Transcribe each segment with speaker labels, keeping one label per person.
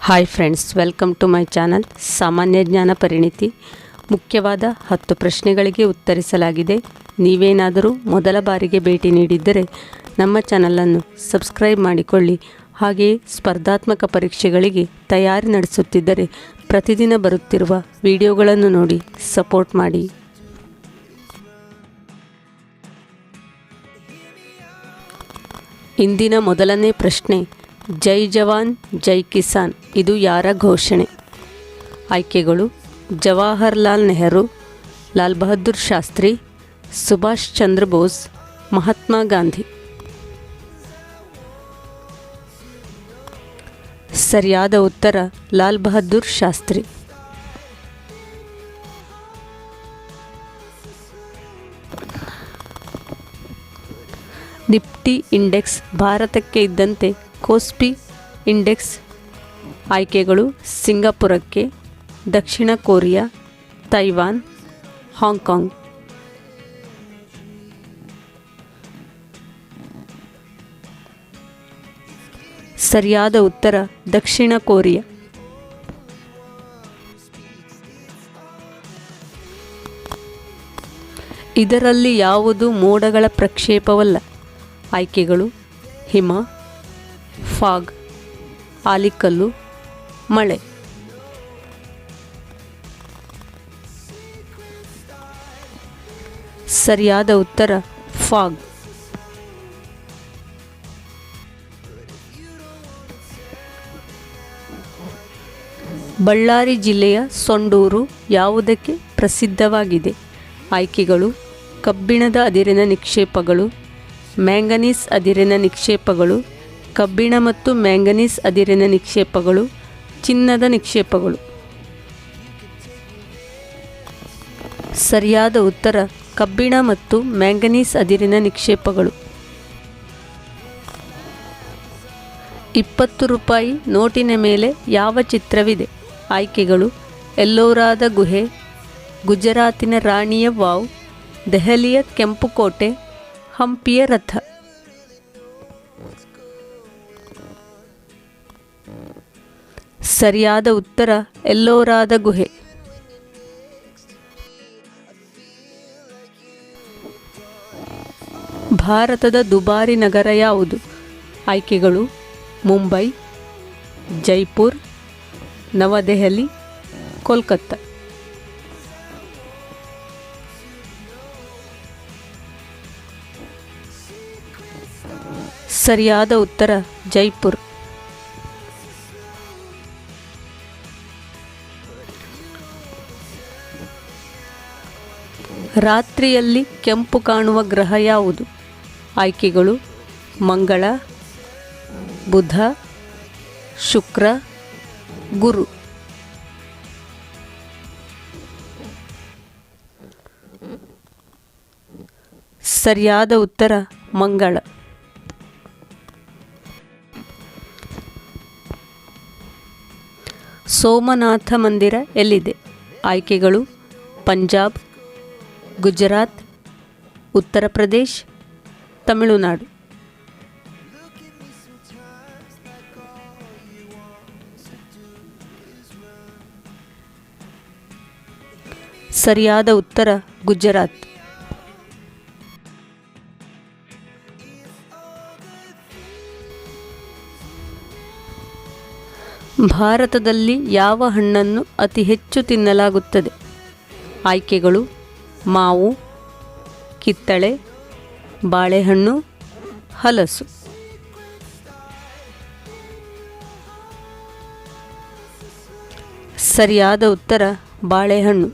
Speaker 1: Hi friends, welcome to my channel ಸಾಮಾನ್ಯ ಜ್ಞಾನ ಪರಿಣಿತಿ. ಮುಖ್ಯವಾದ 10 ಪ್ರಶ್ನೆಗಳಿಗೆ ಉತ್ತರಿಸಲಾಗಿದೆ. ನೀವೇನಾದರೂ ಮೊದಲ ಬಾರಿಗೆ ಭೇಟಿ ನೀಡಿದ್ದರೆ ನಮ್ಮ ಚಾನಲನ್ನು ಸಬ್ಸ್ಕ್ರೈಬ್ ಮಾಡಿಕೊಳ್ಳಿ. ಹಾಗೆಯೇ ಸ್ಪರ್ಧಾತ್ಮಕ ಪರೀಕ್ಷೆಗಳಿಗೆ ತಯಾರಿ ನಡೆಸುತ್ತಿದ್ದರೆ ಪ್ರತಿದಿನ ಬರುತ್ತಿರುವ ವಿಡಿಯೋಗಳನ್ನು ನೋಡಿ ಸಪೋರ್ಟ್ ಮಾಡಿ. ಇಂದಿನ ಮೊದಲನೇ ಪ್ರಶ್ನೆ, ಜೈ ಜವಾನ್ ಜೈ ಕಿಸಾನ್ ಇದು ಯಾರ ಘೋಷಣೆ? ಆಯ್ಕೆಗಳು: ಜವಾಹರ್ಲಾಲ್ ನೆಹರು, ಲಾಲ್ ಬಹದ್ದೂರ್ ಶಾಸ್ತ್ರಿ, ಸುಭಾಷ್ ಚಂದ್ರ ಬೋಸ್, ಮಹಾತ್ಮ ಗಾಂಧಿ. ಸರಿಯಾದ ಉತ್ತರ ಲಾಲ್ ಬಹದ್ದೂರ್ ಶಾಸ್ತ್ರಿ. ನಿಫ್ಟಿ ಇಂಡೆಕ್ಸ್ ಭಾರತಕ್ಕೆ ಇದ್ದಂತೆ ಕೋಸ್ಪಿ ಇಂಡೆಕ್ಸ್ ಆಯ್ಕೆಗಳು: ಸಿಂಗಾಪುರಕ್ಕೆ, ದಕ್ಷಿಣ ಕೊರಿಯಾ, ತೈವಾನ್, ಹಾಂಗ್ಕಾಂಗ್. ಸರಿಯಾದ ಉತ್ತರ ದಕ್ಷಿಣ ಕೊರಿಯಾ. ಇದರಲ್ಲಿ ಯಾವುದು ಮೋಡಗಳ ಪ್ರಕ್ಷೇಪವಲ್ಲ? ಆಯ್ಕೆಗಳು: ಹಿಮ, ಫಾಗ್, ಆಲಿಕಲ್ಲು, ಮಳೆ. ಸರಿಯಾದ ಉತ್ತರ ಫಾಗ್. ಬಳ್ಳಾರಿ ಜಿಲ್ಲೆಯ ಸೊಂಡೂರು ಯಾವುದಕ್ಕೆ ಪ್ರಸಿದ್ಧವಾಗಿದೆ? ಆಯ್ಕೆಗಳು: ಕಬ್ಬಿಣದ ಅದಿರಿನ ನಿಕ್ಷೇಪಗಳು, ಮ್ಯಾಂಗನೀಸ್ ಅದಿರಿನ ನಿಕ್ಷೇಪಗಳು, ಕಬ್ಬಿಣ ಮತ್ತು ಮ್ಯಾಂಗನೀಸ್ ಅದಿರಿನ ನಿಕ್ಷೇಪಗಳು, ಚಿನ್ನದ ನಿಕ್ಷೇಪಗಳು. ಸರಿಯಾದ ಉತ್ತರ ಕಬ್ಬಿಣ ಮತ್ತು ಮ್ಯಾಂಗನೀಸ್ ಅದಿರಿನ ನಿಕ್ಷೇಪಗಳು. 20 ರೂಪಾಯಿ ನೋಟಿನ ಮೇಲೆ ಯಾವ ಚಿತ್ರವಿದೆ? ಆಯ್ಕೆಗಳು: ಎಲ್ಲೋರಾದ ಗುಹೆ, ಗುಜರಾತಿನ ರಾಣಿಯ ವಾವ್, ದೆಹಲಿಯ ಕೆಂಪು ಕೋಟೆ, ಹಂಪಿಯ ರಥ. ಸರಿಯಾದ ಉತ್ತರ ಎಲ್ಲೋರಾದ ಗುಹೆ. ಭಾರತದ ದುಬಾರಿ ನಗರ ಯಾವುದು? ಆಯ್ಕೆಗಳು: ಮುಂಬೈ, ಜೈಪುರ್, ನವದೆಹಲಿ, ಕೋಲ್ಕತ್ತಾ. ಸರಿಯಾದ ಉತ್ತರ ಜೈಪುರ್. ರಾತ್ರಿಯಲ್ಲಿ ಕೆಂಪು ಕಾಣುವ ಗ್ರಹ ಯಾವುದು? ಆಯ್ಕೆಗಳು: ಮಂಗಳ, ಬುಧ, ಶುಕ್ರ, ಗುರು. ಸರಿಯಾದ ಉತ್ತರ ಮಂಗಳ. ಸೋಮನಾಥ ಮಂದಿರ ಎಲ್ಲಿದೆ? ಆಯ್ಕೆಗಳು: ಪಂಜಾಬ್, ಗುಜರಾತ್, ಉತ್ತರ ಪ್ರದೇಶ್, ತಮಿಳುನಾಡು. ಸರಿಯಾದ ಉತ್ತರ ಗುಜರಾತ್. ಭಾರತದಲ್ಲಿ ಯಾವ ಹಣ್ಣನ್ನು ಅತಿ ಹೆಚ್ಚು ತಿನ್ನಲಾಗುತ್ತದೆ? ಆಯ್ಕೆಗಳು: ಮಾವು, ಕಿತ್ತಳೆ, ಬಾಳೆಹಣ್ಣು, ಹಲಸು. ಸರಿಯಾದ ಉತ್ತರ ಬಾಳೆಹಣ್ಣು.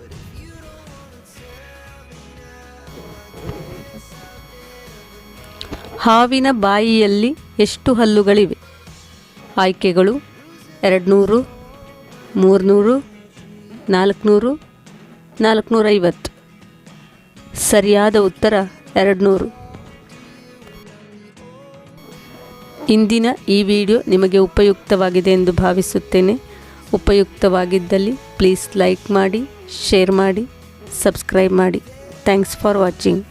Speaker 1: ಹಾವಿನ ಬಾಯಿಯಲ್ಲಿ ಎಷ್ಟು ಹಲ್ಲುಗಳಿವೆ? ಆಯ್ಕೆಗಳು: 200, 300, 400, 450. ಸರಿಯಾದ ಉತ್ತರ 200. ಇಂದಿನ ಈ ವಿಡಿಯೋ ನಿಮಗೆ ಉಪಯುಕ್ತವಾಗಿದೆ ಎಂದು ಭಾವಿಸುತ್ತೇನೆ. ಉಪಯುಕ್ತವಾಗಿದ್ದಲ್ಲಿ ಪ್ಲೀಸ್ ಲೈಕ್ ಮಾಡಿ, ಶೇರ್ ಮಾಡಿ, ಸಬ್ಸ್ಕ್ರೈಬ್ ಮಾಡಿ. Thanks for watching.